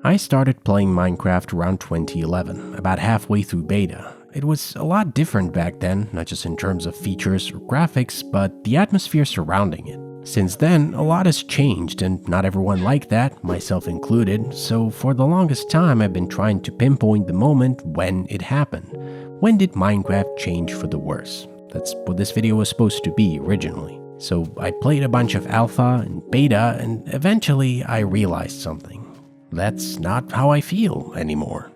I started playing Minecraft around 2011, about halfway through beta. It was a lot different back then, not just in terms of features or graphics, but the atmosphere surrounding it. Since then, a lot has changed, and not everyone liked that, myself included, so for the longest time I've been trying to pinpoint the moment when it happened. When did Minecraft change for the worse? That's what this video was supposed to be originally. So I played a bunch of alpha and beta, and eventually I realized something. That's not how I feel anymore.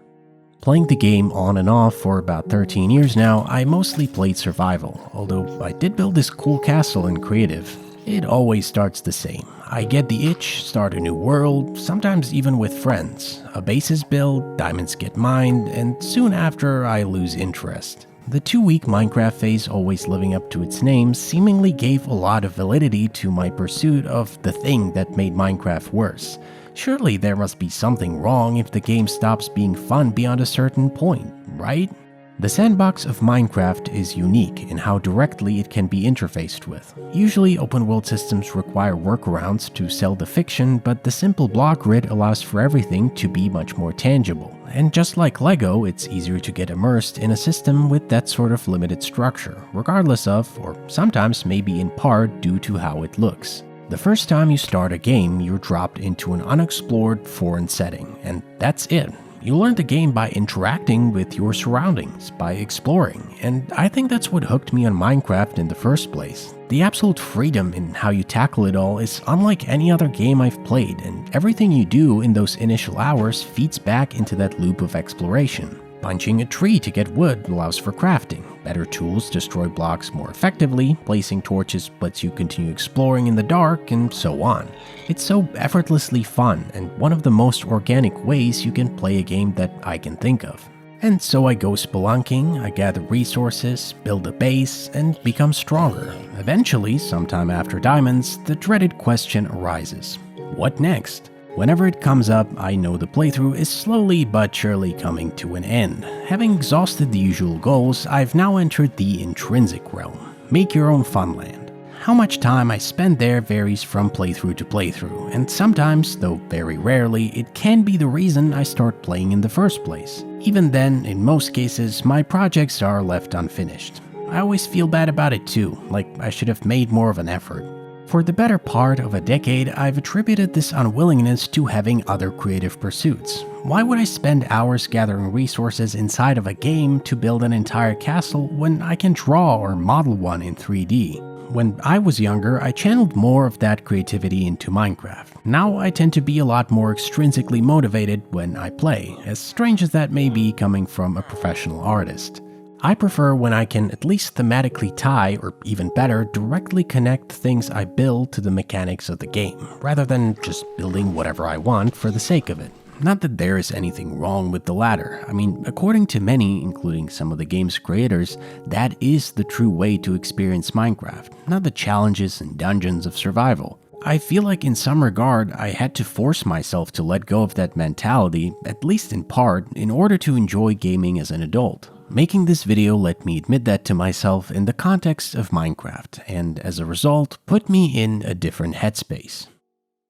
Playing the game on and off for about 13 years now, I mostly played survival, although I did build this cool castle in creative. It always starts the same. I get the itch, start a new world, sometimes even with friends. A base is built, diamonds get mined, and soon after I lose interest. The 2-week Minecraft phase, always living up to its name, seemingly gave a lot of validity to my pursuit of the thing that made Minecraft worse. Surely there must be something wrong if the game stops being fun beyond a certain point, right? The sandbox of Minecraft is unique in how directly it can be interfaced with. Usually open-world systems require workarounds to sell the fiction, but the simple block grid allows for everything to be much more tangible. And just like Lego, it's easier to get immersed in a system with that sort of limited structure, regardless of, or sometimes maybe in part due to how it looks. The first time you start a game, you're dropped into an unexplored foreign setting, and that's it. You learn the game by interacting with your surroundings, by exploring, and I think that's what hooked me on Minecraft in the first place. The absolute freedom in how you tackle it all is unlike any other game I've played, and everything you do in those initial hours feeds back into that loop of exploration. Punching a tree to get wood allows for crafting. Better tools destroy blocks more effectively, placing torches lets you continue exploring in the dark, and so on. It's so effortlessly fun, and one of the most organic ways you can play a game that I can think of. And so I go spelunking, I gather resources, build a base, and become stronger. Eventually, sometime after diamonds, the dreaded question arises. What next? Whenever it comes up, I know the playthrough is slowly but surely coming to an end. Having exhausted the usual goals, I've now entered the intrinsic realm. Make your own funland. How much time I spend there varies from playthrough to playthrough, and sometimes, though very rarely, it can be the reason I start playing in the first place. Even then, in most cases, my projects are left unfinished. I always feel bad about it too, like I should have made more of an effort. For the better part of a decade, I've attributed this unwillingness to having other creative pursuits. Why would I spend hours gathering resources inside of a game to build an entire castle when I can draw or model one in 3D? When I was younger, I channeled more of that creativity into Minecraft. Now I tend to be a lot more extrinsically motivated when I play, as strange as that may be coming from a professional artist. I prefer when I can at least thematically tie, or even better, directly connect things I build to the mechanics of the game, rather than just building whatever I want for the sake of it. Not that there is anything wrong with the latter. I mean, according to many, including some of the game's creators, that is the true way to experience Minecraft, not the challenges and dungeons of survival. I feel like in some regard, I had to force myself to let go of that mentality, at least in part, in order to enjoy gaming as an adult. Making this video let me admit that to myself in the context of Minecraft, and as a result, put me in a different headspace.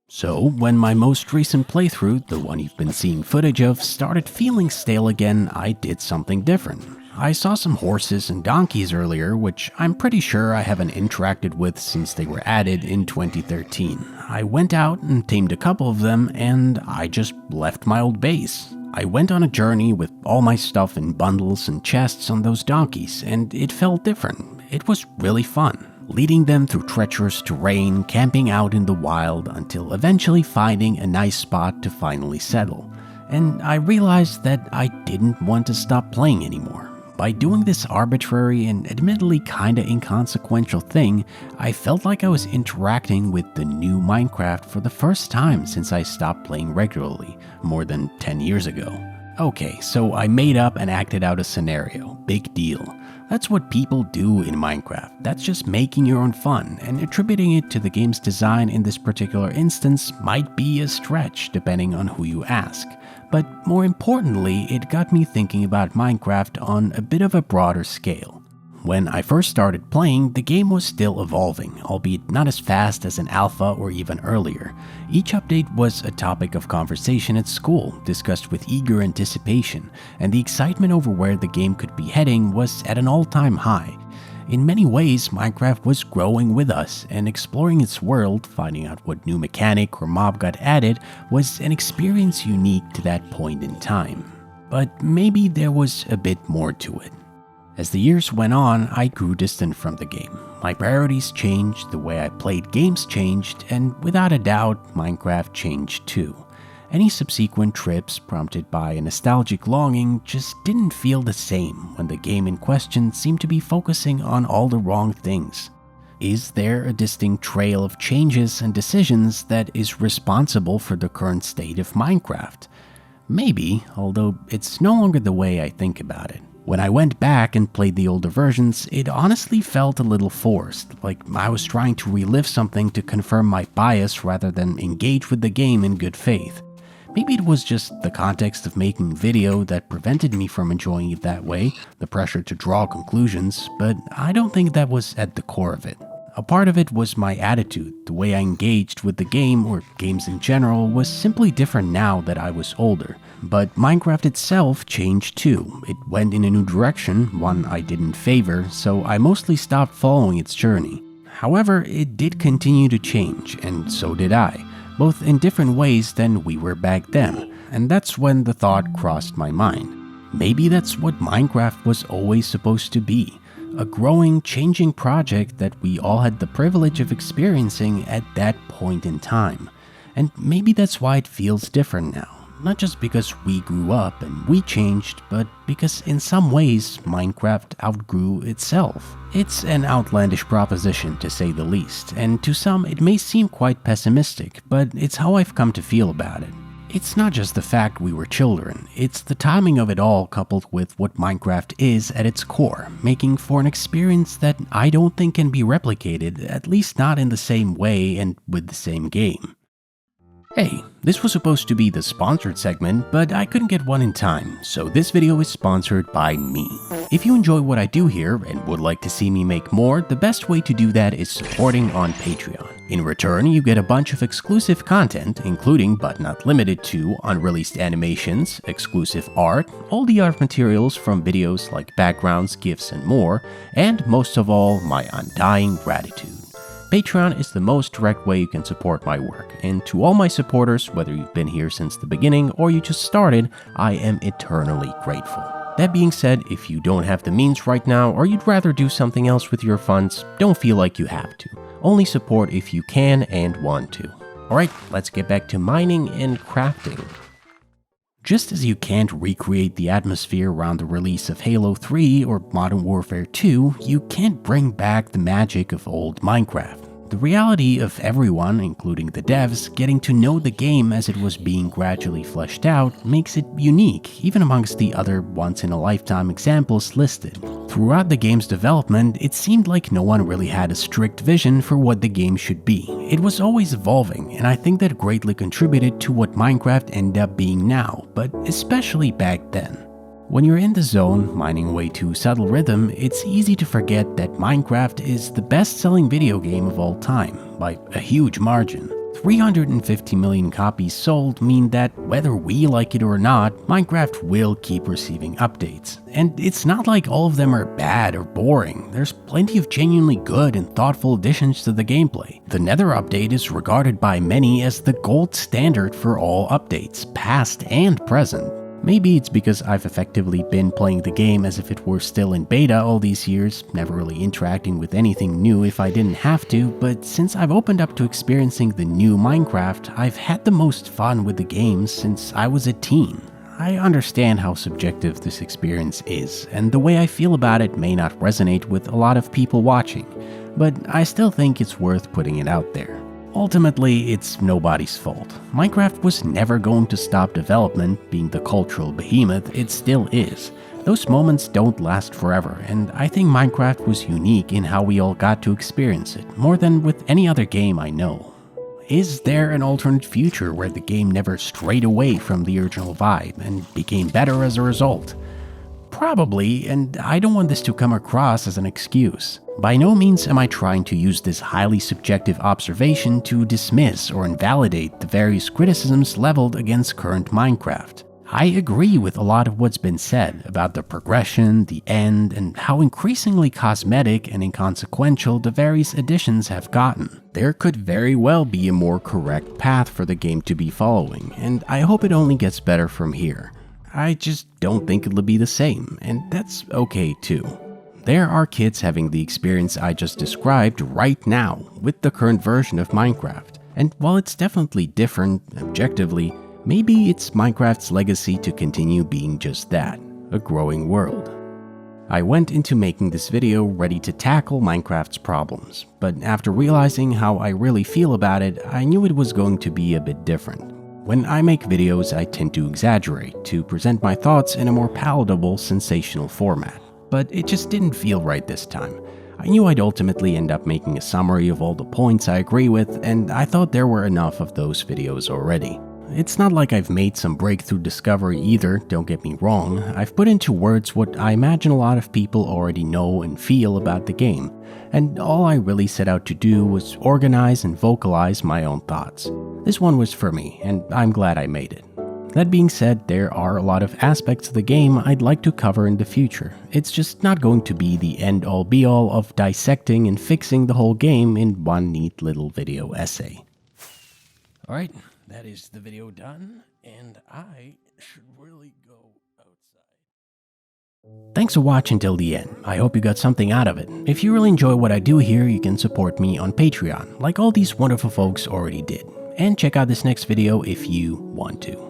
So, when my most recent playthrough, the one you've been seeing footage of, started feeling stale again, I did something different. I saw some horses and donkeys earlier, which I'm pretty sure I haven't interacted with since they were added in 2013. I went out and tamed a couple of them, and I just left my old base. I went on a journey with all my stuff in bundles and chests on those donkeys, and it felt different. It was really fun, leading them through treacherous terrain, camping out in the wild, until eventually finding a nice spot to finally settle. And I realized that I didn't want to stop playing anymore. By doing this arbitrary and admittedly kinda inconsequential thing, I felt like I was interacting with the new Minecraft for the first time since I stopped playing regularly, more than 10 years ago. Okay, so I made up and acted out a scenario. Big deal. That's what people do in Minecraft. That's just making your own fun, and attributing it to the game's design in this particular instance might be a stretch depending on who you ask. But more importantly, it got me thinking about Minecraft on a bit of a broader scale. When I first started playing, the game was still evolving, albeit not as fast as an alpha or even earlier. Each update was a topic of conversation at school, discussed with eager anticipation, and the excitement over where the game could be heading was at an all-time high. In many ways, Minecraft was growing with us, and exploring its world, finding out what new mechanic or mob got added, was an experience unique to that point in time. But maybe there was a bit more to it. As the years went on, I grew distant from the game. My priorities changed, the way I played games changed, and without a doubt, Minecraft changed too. Any subsequent trips prompted by a nostalgic longing just didn't feel the same when the game in question seemed to be focusing on all the wrong things. Is there a distinct trail of changes and decisions that is responsible for the current state of Minecraft? Maybe, although it's no longer the way I think about it. When I went back and played the older versions, it honestly felt a little forced, like I was trying to relive something to confirm my bias rather than engage with the game in good faith. Maybe it was just the context of making video that prevented me from enjoying it that way, the pressure to draw conclusions, but I don't think that was at the core of it. A part of it was my attitude. The way I engaged with the game, or games in general, was simply different now that I was older. But Minecraft itself changed too. It went in a new direction, one I didn't favor, so I mostly stopped following its journey. However, it did continue to change, and so did I, both in different ways than we were back then. And that's when the thought crossed my mind. Maybe that's what Minecraft was always supposed to be. A growing, changing project that we all had the privilege of experiencing at that point in time. And maybe that's why it feels different now. Not just because we grew up and we changed, but because in some ways, Minecraft outgrew itself. It's an outlandish proposition to say the least, and to some it may seem quite pessimistic, but it's how I've come to feel about it. It's not just the fact we were children, it's the timing of it all coupled with what Minecraft is at its core, making for an experience that I don't think can be replicated, at least not in the same way and with the same game. Hey, this was supposed to be the sponsored segment, but I couldn't get one in time, so this video is sponsored by me. If you enjoy what I do here and would like to see me make more, the best way to do that is supporting on Patreon. In return, you get a bunch of exclusive content, including but not limited to unreleased animations, exclusive art, all the art materials from videos like backgrounds, GIFs, and more, and most of all, my undying gratitude. Patreon is the most direct way you can support my work, and to all my supporters, whether you've been here since the beginning or you just started, I am eternally grateful. That being said, if you don't have the means right now or you'd rather do something else with your funds, don't feel like you have to. Only support if you can and want to. Alright, let's get back to mining and crafting. Just as you can't recreate the atmosphere around the release of Halo 3 or Modern Warfare 2, you can't bring back the magic of old Minecraft. The reality of everyone, including the devs, getting to know the game as it was being gradually fleshed out makes it unique, even amongst the other once-in-a-lifetime examples listed. Throughout the game's development, it seemed like no one really had a strict vision for what the game should be. It was always evolving, and I think that greatly contributed to what Minecraft ended up being now, but especially back then. When you're in the zone, mining away to subtle rhythm, it's easy to forget that Minecraft is the best-selling video game of all time, by a huge margin. 350 million copies sold mean that whether we like it or not, Minecraft will keep receiving updates. And it's not like all of them are bad or boring, there's plenty of genuinely good and thoughtful additions to the gameplay. The Nether update is regarded by many as the gold standard for all updates, past and present. Maybe it's because I've effectively been playing the game as if it were still in beta all these years, never really interacting with anything new if I didn't have to, but since I've opened up to experiencing the new Minecraft, I've had the most fun with the game since I was a teen. I understand how subjective this experience is, and the way I feel about it may not resonate with a lot of people watching, but I still think it's worth putting it out there. Ultimately, it's nobody's fault. Minecraft was never going to stop development, being the cultural behemoth it still is. Those moments don't last forever, and I think Minecraft was unique in how we all got to experience it, more than with any other game I know. Is there an alternate future where the game never strayed away from the original vibe and became better as a result? Probably, and I don't want this to come across as an excuse. By no means am I trying to use this highly subjective observation to dismiss or invalidate the various criticisms leveled against current Minecraft. I agree with a lot of what's been said about the progression, the end, and how increasingly cosmetic and inconsequential the various additions have gotten. There could very well be a more correct path for the game to be following, and I hope it only gets better from here. I just don't think it'll be the same, and that's okay too. There are kids having the experience I just described right now with the current version of Minecraft, and while it's definitely different, objectively, maybe it's Minecraft's legacy to continue being just that, a growing world. I went into making this video ready to tackle Minecraft's problems, but after realizing how I really feel about it, I knew it was going to be a bit different. When I make videos, I tend to exaggerate to present my thoughts in a more palatable, sensational format, but it just didn't feel right this time. I knew I'd ultimately end up making a summary of all the points I agree with, and I thought there were enough of those videos already. It's not like I've made some breakthrough discovery either, don't get me wrong. I've put into words what I imagine a lot of people already know and feel about the game, and all I really set out to do was organize and vocalize my own thoughts. This one was for me, and I'm glad I made it. That being said, there are a lot of aspects of the game I'd like to cover in the future. It's just not going to be the end-all be-all of dissecting and fixing the whole game in one neat little video essay. Alright. That is the video done, and I should really go outside. Thanks for watching till the end. I hope you got something out of it. If you really enjoy what I do here, you can support me on Patreon, like all these wonderful folks already did. And check out this next video if you want to.